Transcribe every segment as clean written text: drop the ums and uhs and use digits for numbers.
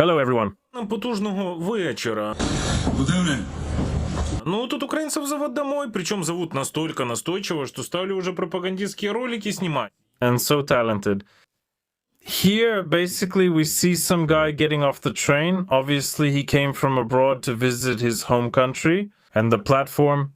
Hello, everyone. Потужного вечера. Ну, тут украинцев зовут домой, причем зовут настолько настойчиво, что стали уже пропагандистские ролики снимать. And so talented. Here, basically, we see some guy getting off the train. Obviously, he came from abroad to visit his home country. And the platform,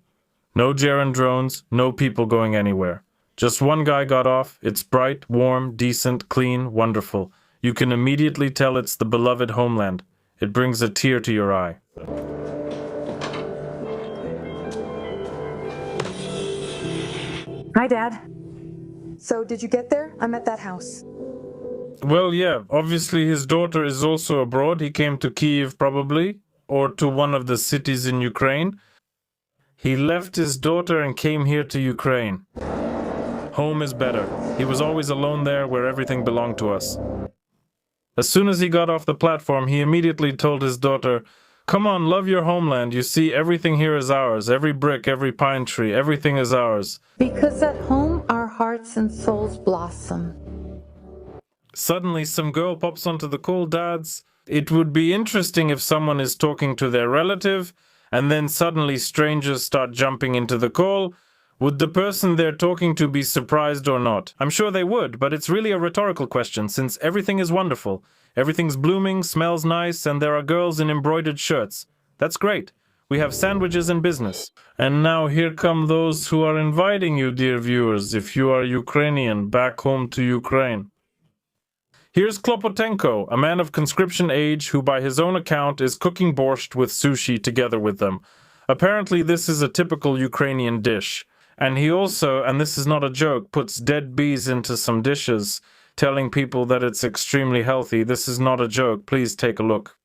no Jaren drones, no people going anywhere. Just one guy got off. It's bright, warm, decent, clean, wonderful. You can immediately tell it's the beloved homeland. It brings a tear to your eye. Hi, Dad. So, did you get there? I'm at that house. Well, yeah, obviously his daughter is also abroad. He came to Kyiv, probably, or to one of the cities in Ukraine. He left his daughter and came here to Ukraine. Home is better. He was always alone there where everything belonged to us. As soon as he got off the platform, he immediately told his daughter, "Come on, love your homeland. You see, everything here is ours. Every brick, every pine tree, everything is ours." Because at home, our hearts and souls blossom. Suddenly, some girl pops onto the call. Dads, it would be interesting if someone is talking to their relative, and then suddenly strangers start jumping into the call. Would the person they're talking to be surprised or not? I'm sure they would, but it's really a rhetorical question, since everything is wonderful. Everything's blooming, smells nice, and there are girls in embroidered shirts. That's great. We have sandwiches and business. And now here come those who are inviting you, dear viewers, if you are Ukrainian, back home to Ukraine. Here's Klopotenko, a man of conscription age who by his own account is cooking borscht with sushi together with them. Apparently this is a typical Ukrainian dish. And he also, and this is not a joke, puts dead bees into some dishes, telling people that it's extremely healthy. This is not a joke. Please take a look.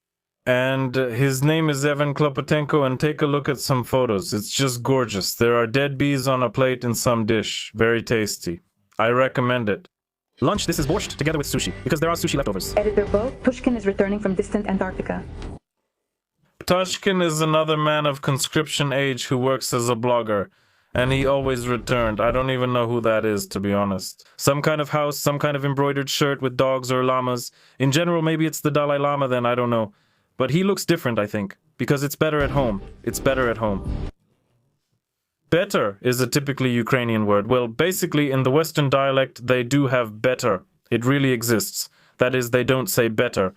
And his name is Evan Klopotenko, and take a look at some photos. It's just gorgeous. There are dead bees on a plate in some dish. Very tasty. I recommend it. Lunch, this is borscht together with sushi, because there are sushi leftovers. Editor Vogt, Pushkin is returning from distant Antarctica. Ptushkin is another man of conscription age who works as a blogger, and he always returned. I don't even know who that is, to be honest. Some kind of house, some kind of embroidered shirt with dogs or llamas. In general, maybe it's the Dalai Lama then, I don't know. But he looks different, I think, because it's better at home. It's better at home. Better is a typically Ukrainian word. Well, basically, in the Western dialect, they do have better. It really exists. That is, they don't say better.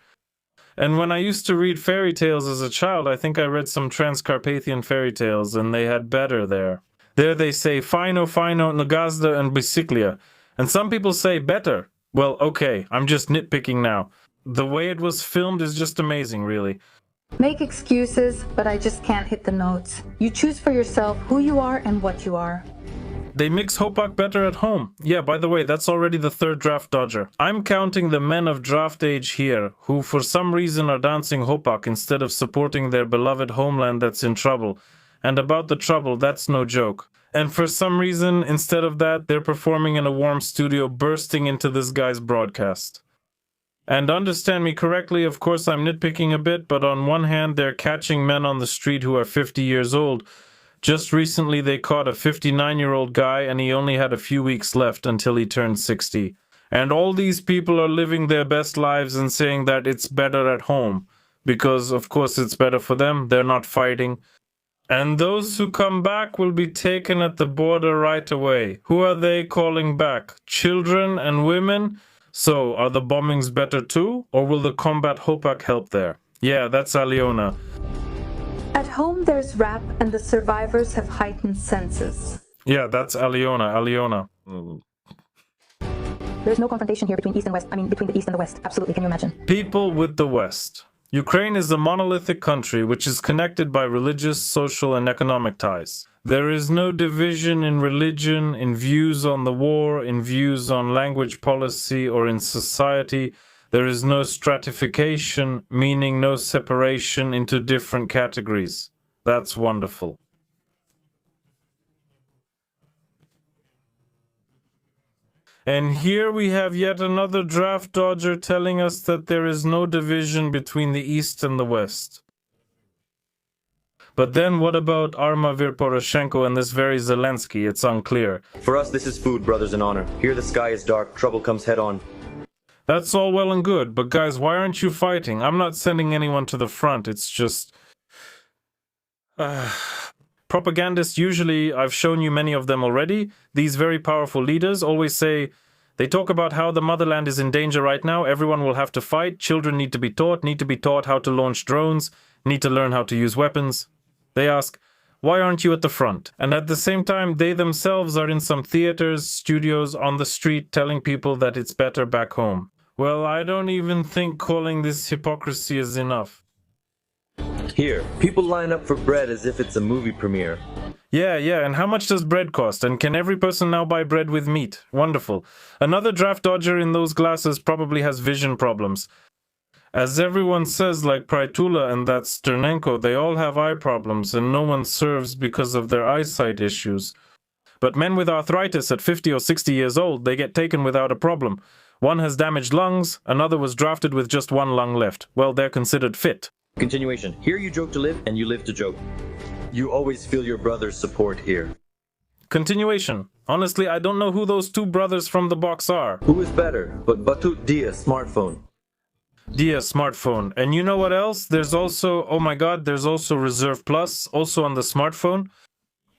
And when I used to read fairy tales as a child, I think I read some Transcarpathian fairy tales, and they had better there. There they say fino, nagazda, and bisiklia. And some people say better. Well, okay, I'm just nitpicking now. The way it was filmed is just amazing, really. Make excuses, but I just can't hit the notes. You choose for yourself who you are and what you are. They mix Hopak better at home. Yeah, by the way, that's already the third draft dodger. I'm counting the men of draft age here, who for some reason are dancing Hopak instead of supporting their beloved homeland that's in trouble. And about the trouble, that's no joke. And for some reason, instead of that, they're performing in a warm studio, bursting into this guy's broadcast. And understand me correctly, of course I'm nitpicking a bit, but on one hand, they're catching men on the street who are 50 years old. Just recently, they caught a 59-year-old guy, and he only had a few weeks left until he turned 60. And all these people are living their best lives and saying that it's better at home. Because, of course, it's better for them. They're not fighting. And those who come back will be taken at the border right away. Who are they calling back? Children and women? So, are the bombings better too? Or will the combat Hopak help there? Yeah, that's Aliona. At home, there's rap, and the survivors have heightened senses. Yeah, that's Aliona. There's no confrontation here between East and West. I mean, between the East and the West. Absolutely, can you imagine? People with the West. Ukraine is a monolithic country which is connected by religious, social, and economic ties. There is no division in religion, in views on the war, in views on language policy, or in society. There is no stratification, meaning no separation into different categories. That's wonderful. And here we have yet another draft dodger telling us that there is no division between the East and the West. But then what about Armavir Poroshenko and this very Zelensky? It's unclear. For us, this is food, brothers in honor. Here the sky is dark, trouble comes head on. That's all well and good, but guys, why aren't you fighting? I'm not sending anyone to the front, it's just... Propagandists usually, I've shown you many of them already, these very powerful leaders always say, they talk about how the motherland is in danger right now, everyone will have to fight, children need to be taught how to launch drones, need to learn how to use weapons. They ask, why aren't you at the front? And at the same time, they themselves are in some theaters, studios, on the street telling people that it's better back home. Well, I don't even think calling this hypocrisy is enough. Here, people line up for bread as if it's a movie premiere. Yeah, and how much does bread cost? And can every person now buy bread with meat? Wonderful. Another draft dodger in those glasses probably has vision problems. As everyone says, like Prytula and that Sternenko, they all have eye problems and no one serves because of their eyesight issues. But men with arthritis at 50 or 60 years old, they get taken without a problem. One has damaged lungs, another was drafted with just one lung left. Well, they're considered fit. Continuation. Here you joke to live, and you live to joke. You always feel your brother's support here. Continuation. Honestly, I don't know who those two brothers from the box are. Who is better? But Batut Dia smartphone. Dia smartphone. And you know what else? There's also, oh my god, there's also Reserve Plus, also on the smartphone.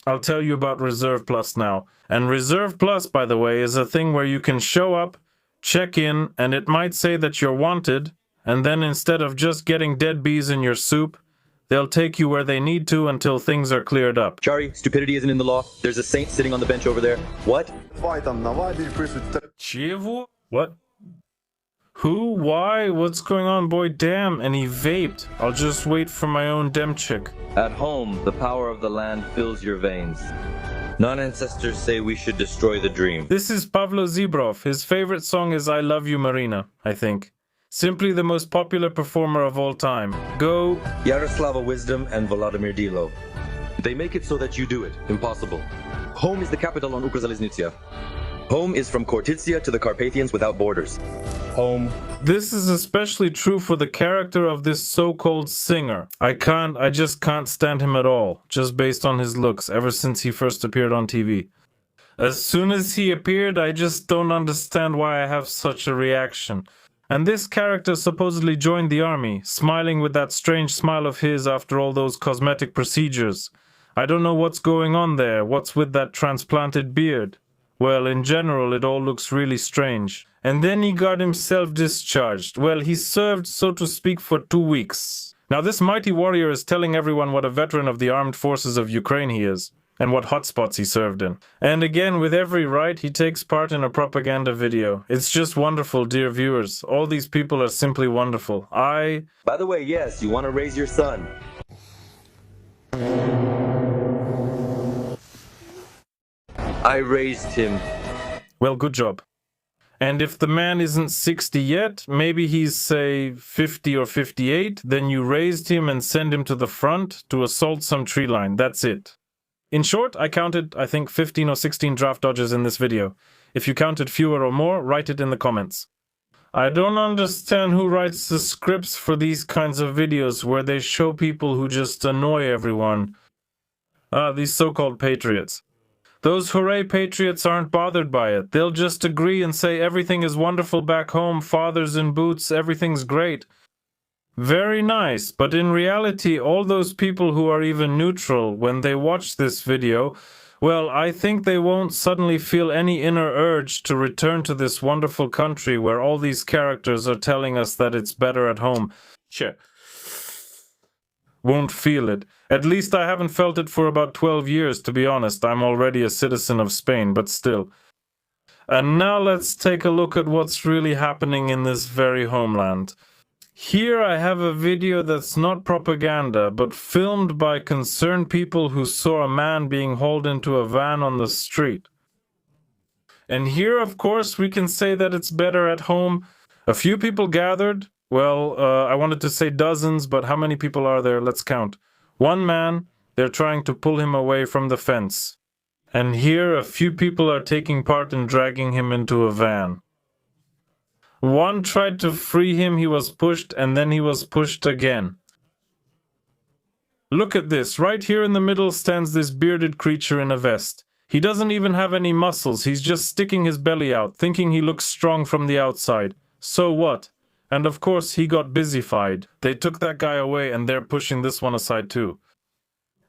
I'll tell you about Reserve Plus now. And Reserve Plus, by the way, is a thing where you can show up, check in, and it might say that you're wanted, and then instead of just getting dead bees in your soup, they'll take you where they need to until things are cleared up. Chari, stupidity isn't in the law. There's a saint sitting on the bench over there. What? Чего? What? Who? Why? What's going on, boy? Damn, and he vaped. I'll just wait for my own demchick. At home, the power of the land fills your veins. Non-ancestors say we should destroy the dream. This is Pavlo Zibrov. His favorite song is I Love You, Marina, I think. Simply the most popular performer of all time. Go... Yaroslava Wisdom and Volodymyr Dilo. They make it so that you do it. Impossible. Home is the capital on Ukrzaliznytsia. Home is from Khortytsia to the Carpathians without borders. Home. This is especially true for the character of this so-called singer. I just can't stand him at all, just based on his looks, ever since he first appeared on TV. As soon as he appeared, I just don't understand why I have such a reaction. And this character supposedly joined the army, smiling with that strange smile of his after all those cosmetic procedures. I don't know what's going on there, what's with that transplanted beard. Well, in general, it all looks really strange. And then he got himself discharged. Well, he served, so to speak, for 2 weeks. Now this mighty warrior is telling everyone what a veteran of the armed forces of Ukraine he is, and what hotspots he served in. And again, with every right, he takes part in a propaganda video. It's just wonderful, dear viewers. All these people are simply wonderful. By the way, yes, you want to raise your son. I raised him. Well, good job. And if the man isn't 60 yet, maybe he's, say, 50 or 58, then you raised him and send him to the front to assault some tree line. That's it. In short, I counted, I think, 15 or 16 draft dodges in this video. If you counted fewer or more, write it in the comments. I don't understand who writes the scripts for these kinds of videos where they show people who just annoy everyone. These so-called patriots. Those hooray patriots aren't bothered by it. They'll just agree and say everything is wonderful back home, fathers in boots, everything's great. Very nice, but in reality, all those people who are even neutral, when they watch this video, well, I think they won't suddenly feel any inner urge to return to this wonderful country where all these characters are telling us that it's better at home. Sure. Won't feel it. At least I haven't felt it for about 12 years, to be honest. I'm already a citizen of Spain, but still. And now let's take a look at what's really happening in this very homeland. Here I have a video that's not propaganda, but filmed by concerned people who saw a man being hauled into a van on the street. And here, of course, we can say that it's better at home. A few people gathered. Well, I wanted to say dozens, but how many people are there? Let's count. One man, they're trying to pull him away from the fence. And here a few people are taking part in dragging him into a van. One tried to free him, he was pushed, and then he was pushed again. Look at this, right here in the middle stands this bearded creature in a vest. He doesn't even have any muscles, he's just sticking his belly out, thinking he looks strong from the outside. So what? And of course, he got busyfied. They took that guy away and they're pushing this one aside too.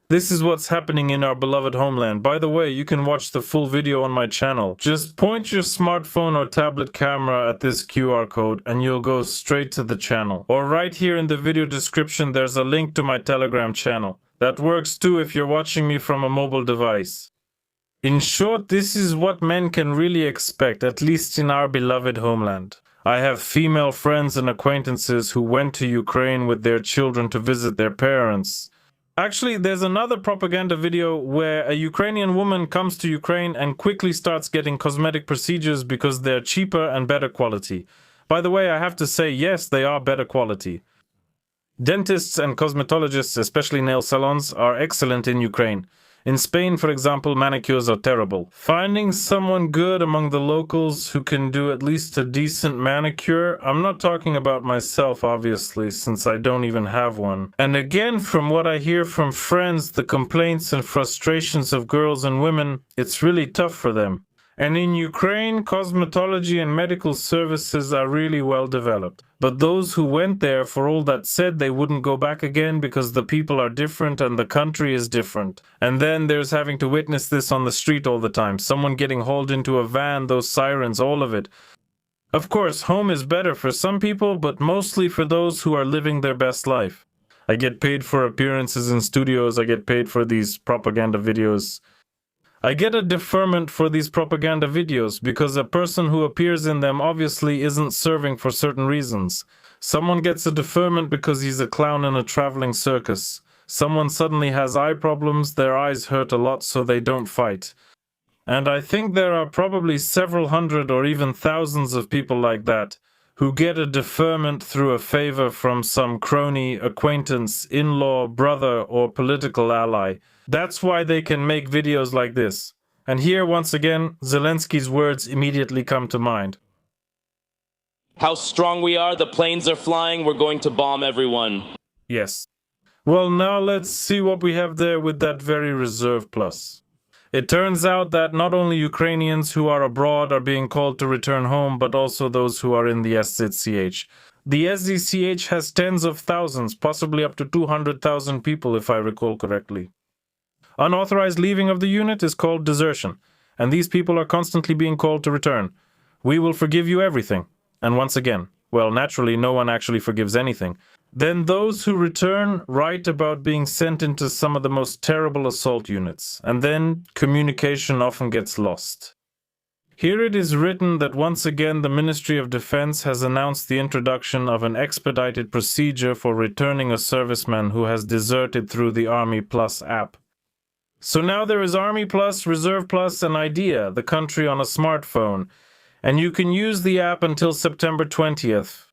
This is what's happening in our beloved homeland. By the way, you can watch the full video on my channel. Just point your smartphone or tablet camera at this QR code and you'll go straight to the channel. Or right here in the video description, there's a link to my Telegram channel. That works too if you're watching me from a mobile device. In short, this is what men can really expect, at least in our beloved homeland. I have female friends and acquaintances who went to Ukraine with their children to visit their parents. Actually, there's another propaganda video where a Ukrainian woman comes to Ukraine and quickly starts getting cosmetic procedures because they're cheaper and better quality. By the way, I have to say, yes, they are better quality. Dentists and cosmetologists, especially nail salons, are excellent in Ukraine. In Spain, for example, manicures are terrible. Finding someone good among the locals who can do at least a decent manicure, I'm not talking about myself, obviously, since I don't even have one. And again, from what I hear from friends, the complaints and frustrations of girls and women, it's really tough for them. And in Ukraine, cosmetology and medical services are really well developed. But those who went there, for all that said, they wouldn't go back again because the people are different and the country is different. And then there's having to witness this on the street all the time. Someone getting hauled into a van, those sirens, all of it. Of course, home is better for some people, but mostly for those who are living their best life. I get paid for appearances in studios, I get paid for these propaganda videos. I get a deferment for these propaganda videos because a person who appears in them obviously isn't serving for certain reasons. Someone gets a deferment because he's a clown in a traveling circus. Someone suddenly has eye problems, their eyes hurt a lot so they don't fight. And I think there are probably several hundred or even thousands of people like that, who get a deferment through a favor from some crony, acquaintance, in-law, brother, or political ally. That's why they can make videos like this. And here, once again, Zelensky's words immediately come to mind. How strong we are, the planes are flying, we're going to bomb everyone. Yes. Well, now let's see what we have there with that very reserve plus. It turns out that not only Ukrainians who are abroad are being called to return home, but also those who are in the SZCH. The SZCH has tens of thousands, possibly up to 200,000 people if I recall correctly. Unauthorized leaving of the unit is called desertion, and these people are constantly being called to return. We will forgive you everything. And once again, well, naturally, no one actually forgives anything. Then those who return write about being sent into some of the most terrible assault units, and then communication often gets lost. Here it is written that once again the Ministry of Defense has announced the introduction of an expedited procedure for returning a serviceman who has deserted through the Army Plus app. So now there is Army Plus, Reserve Plus, and Idea, the country on a smartphone, and you can use the app until September 20th.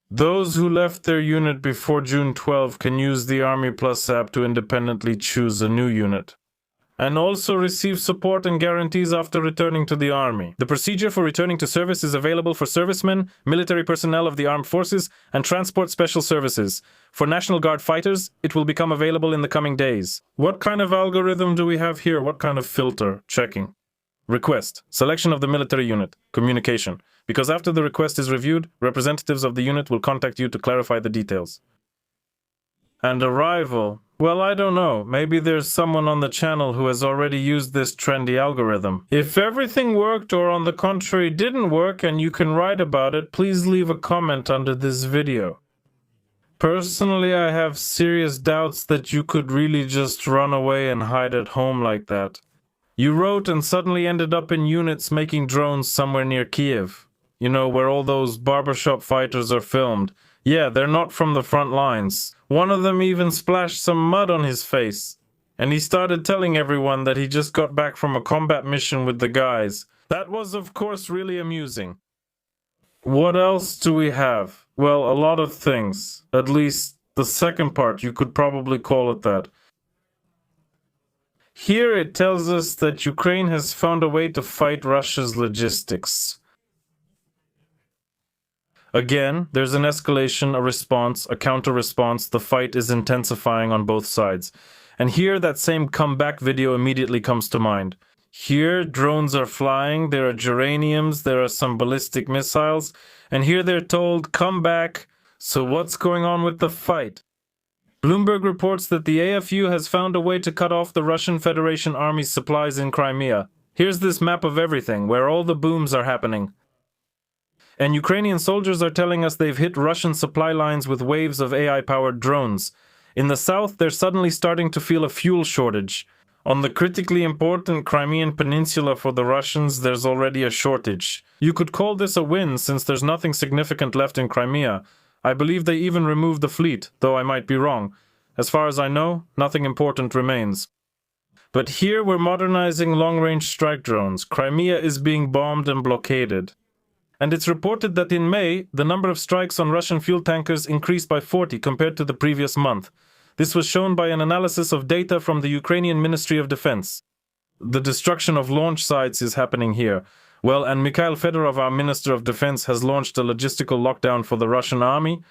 Those who left their unit before June 12 can use the Army Plus app to independently choose a new unit, and also receive support and guarantees after returning to the Army. The procedure for returning to service is available for servicemen, military personnel of the armed forces, and transport special services. For National Guard fighters, it will become available in the coming days. What kind of algorithm do we have here? What kind of filter? Checking. Request. Selection of the military unit. Communication. Because after the request is reviewed, representatives of the unit will contact you to clarify the details. And arrival. Well, I don't know. Maybe there's someone on the channel who has already used this trendy algorithm. If everything worked or on the contrary didn't work and you can write about it, please leave a comment under this video. Personally, I have serious doubts that you could really just run away and hide at home like that. You wrote and suddenly ended up in units making drones somewhere near Kiev. You know, where all those barbershop fighters are filmed. Yeah, they're not from the front lines. One of them even splashed some mud on his face. And he started telling everyone that he just got back from a combat mission with the guys. That was, of course, really amusing. What else do we have? Well, a lot of things. At least the second part, you could probably call it that. Here it tells us that Ukraine has found a way to fight Russia's logistics. Again, there's an escalation, a response, a counter-response. The fight is intensifying on both sides. And here that same comeback video immediately comes to mind. Here, drones are flying, there are geraniums, there are some ballistic missiles, and here they're told, come back. So what's going on with the fight? Bloomberg reports that the AFU has found a way to cut off the Russian Federation Army's supplies in Crimea. Here's this map of everything, where all the booms are happening. And Ukrainian soldiers are telling us they've hit Russian supply lines with waves of AI-powered drones. In the south, they're suddenly starting to feel a fuel shortage. On the critically important Crimean Peninsula for the Russians, there's already a shortage. You could call this a win since there's nothing significant left in Crimea. I believe they even removed the fleet, though I might be wrong. As far as I know, nothing important remains. But here we're modernizing long-range strike drones. Crimea is being bombed and blockaded. And it's reported that in May, the number of strikes on Russian fuel tankers increased by 40 compared to the previous month. This was shown by an analysis of data from the Ukrainian Ministry of Defense. The destruction of launch sites is happening here. Well, and Mikhail Fedorov, our Minister of Defense, has launched a logistical lockdown for the Russian army.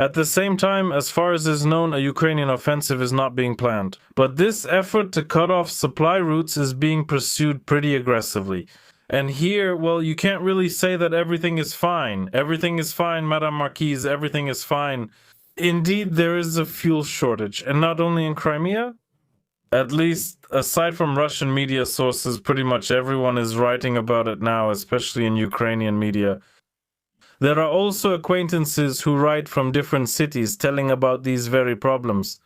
At the same time, as far as is known, a Ukrainian offensive is not being planned. But this effort to cut off supply routes is being pursued pretty aggressively. And here, well, you can't really say that everything is fine. Everything is fine, Madame Marquise, everything is fine. Indeed, there is a fuel shortage, and not only in Crimea. At least, aside from Russian media sources, pretty much everyone is writing about it now, especially in Ukrainian media. There are also acquaintances who write from different cities telling about these very problems.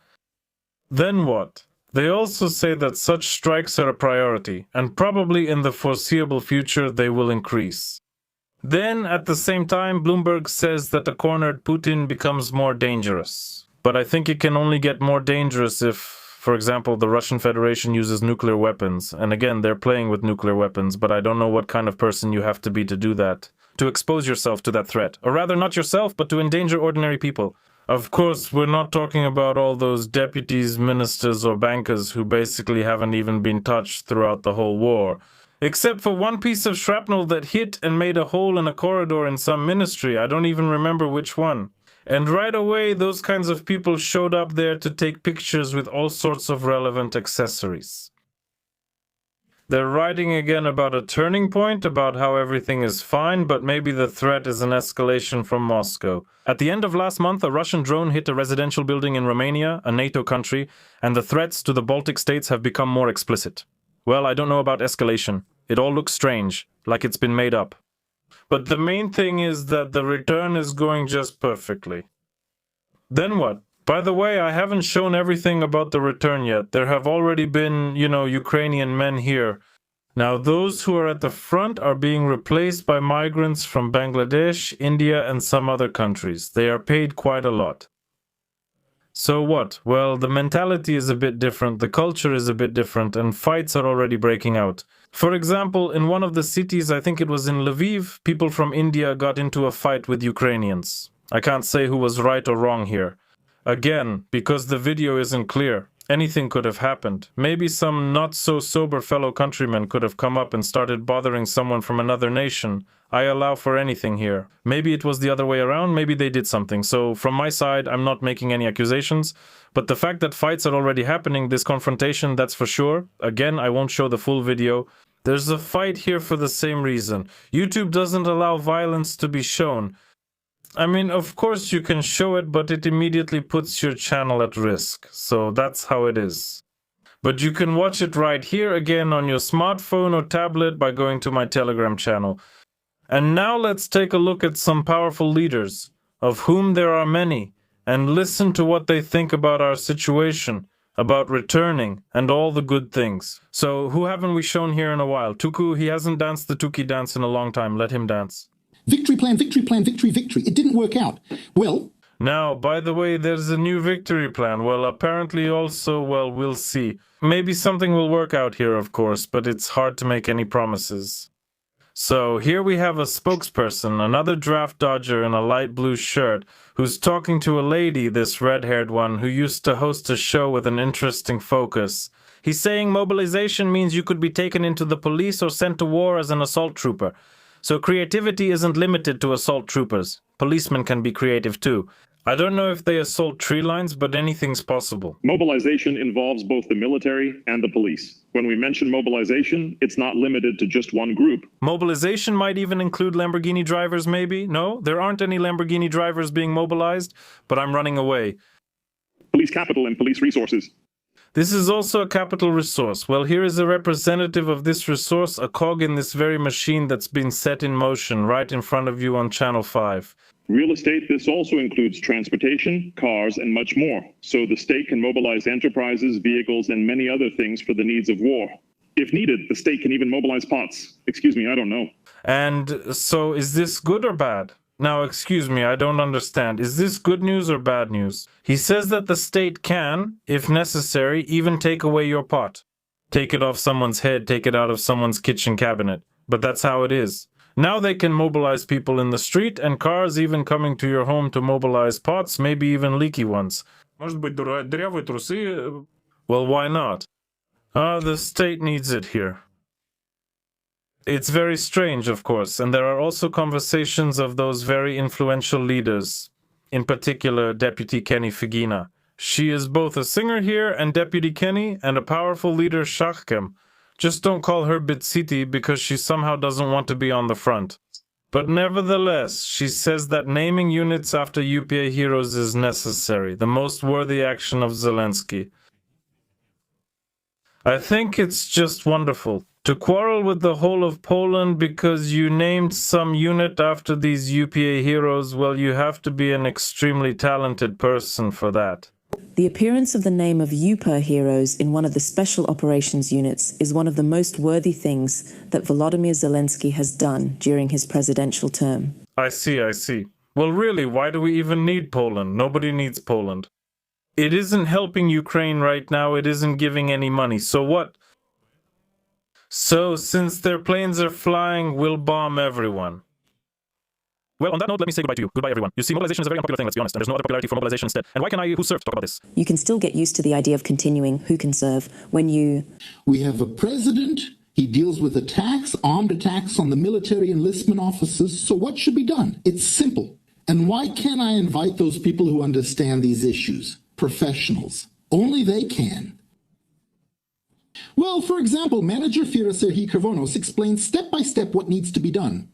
Then what? They also say that such strikes are a priority, and probably in the foreseeable future they will increase. Then, at the same time, Bloomberg says that a cornered Putin becomes more dangerous. But I think it can only get more dangerous if, for example, the Russian Federation uses nuclear weapons. And again, they're playing with nuclear weapons, but I don't know what kind of person you have to be to do that. To expose yourself to that threat. Or rather, not yourself, but to endanger ordinary people. Of course, we're not talking about all those deputies, ministers, or bankers who basically haven't even been touched throughout the whole war. Except for one piece of shrapnel that hit and made a hole in a corridor in some ministry. I don't even remember which one. And right away, those kinds of people showed up there to take pictures with all sorts of relevant accessories. They're writing again about a turning point, about how everything is fine, but maybe the threat is an escalation from Moscow. At the end of last month, a Russian drone hit a residential building in Romania, a NATO country, and the threats to the Baltic states have become more explicit. Well, I don't know about escalation. It all looks strange, like it's been made up. But the main thing is that the return is going just perfectly. Then what? By the way, I haven't shown everything about the return yet. There have already been, Ukrainian men here. Now, those who are at the front are being replaced by migrants from Bangladesh, India, and some other countries. They are paid quite a lot. So what? Well, the mentality is a bit different, the culture is a bit different, and fights are already breaking out. For example, in one of the cities, I think it was in Lviv, people from India got into a fight with Ukrainians. I can't say who was right or wrong here. Again, because the video isn't clear, anything could have happened. Maybe some not-so-sober fellow countrymen could have come up and started bothering someone from another nation. I allow for anything here. Maybe it was the other way around, maybe they did something. So, from my side, I'm not making any accusations. But the fact that fights are already happening, this confrontation, that's for sure. Again, I won't show the full video. There's a fight here for the same reason. YouTube doesn't allow violence to be shown. I mean, of course you can show it, but it immediately puts your channel at risk. So that's how it is. But you can watch it right here again on your smartphone or tablet by going to my Telegram channel. And now let's take a look at some powerful leaders, of whom there are many, and listen to what they think about our situation, about returning, and all the good things. So, who haven't we shown here in a while? Tuku, he hasn't danced the Tuki dance in a long time. Let him dance. Victory plan, victory plan, victory, victory. It didn't work out. Well... Now, by the way, there's a new victory plan. Well, apparently also, well, we'll see. Maybe something will work out here, of course, but it's hard to make any promises. So, here we have a spokesperson, another draft dodger in a light blue shirt, who's talking to a lady, this red-haired one, who used to host a show with an interesting focus. He's saying mobilization means you could be taken into the police or sent to war as an assault trooper. So creativity isn't limited to assault troopers. Policemen can be creative too. I don't know if they assault tree lines, but anything's possible. Mobilization involves both the military and the police. When we mention mobilization, it's not limited to just one group. Mobilization might even include Lamborghini drivers, maybe? No, there aren't any Lamborghini drivers being mobilized, but I'm running away. Police capital and police resources. This is also a capital resource. Well, here is a representative of this resource, a cog in this very machine that's been set in motion right in front of you on Channel 5. Real estate, this also includes transportation, cars, and much more. So the state can mobilize enterprises, vehicles, and many other things for the needs of war. If needed, the state can even mobilize pots. Excuse me, I don't know. And so is this good or bad? Now, excuse me, I don't understand. Is this good news or bad news? He says that the state can, if necessary, even take away your pot. Take it off someone's head, take it out of someone's kitchen cabinet. But that's how it is. Now they can mobilize people in the street, and cars even coming to your home to mobilize pots, maybe even leaky ones. Может быть, дырявые трусы? Well, why not? The state needs it here. It's very strange, of course, and there are also conversations of those very influential leaders, in particular Deputy Kenny Figina. She is both a singer here and Deputy Kenny, and a powerful leader, Shachkem. Just don't call her Bitsiti because she somehow doesn't want to be on the front. But nevertheless, she says that naming units after UPA heroes is necessary, the most worthy action of Zelensky. I think it's just wonderful. To quarrel with the whole of Poland because you named some unit after these UPA heroes, well, you have to be an extremely talented person for that. The appearance of the name of UPA heroes in one of the special operations units is one of the most worthy things that Volodymyr Zelensky has done during his presidential term. I see. Well, really, why do we even need Poland? Nobody needs Poland. It isn't helping Ukraine right now, it isn't giving any money. So what? So, since their planes are flying, we'll bomb everyone. Well, on that note, let me say goodbye to you. Goodbye, everyone. You see, mobilization is a very unpopular thing, let's be honest, and there's no other popularity for mobilization instead. And why can I, who served, talk about this? You can still get used to the idea of continuing who can serve when you... We have a president. He deals with attacks, armed attacks on the military enlistment officers. So what should be done? It's simple. And why can't I invite those people who understand these issues? Professionals. Only they can. Well, for example, manager Fira Serhii Krivonos explains step by step what needs to be done.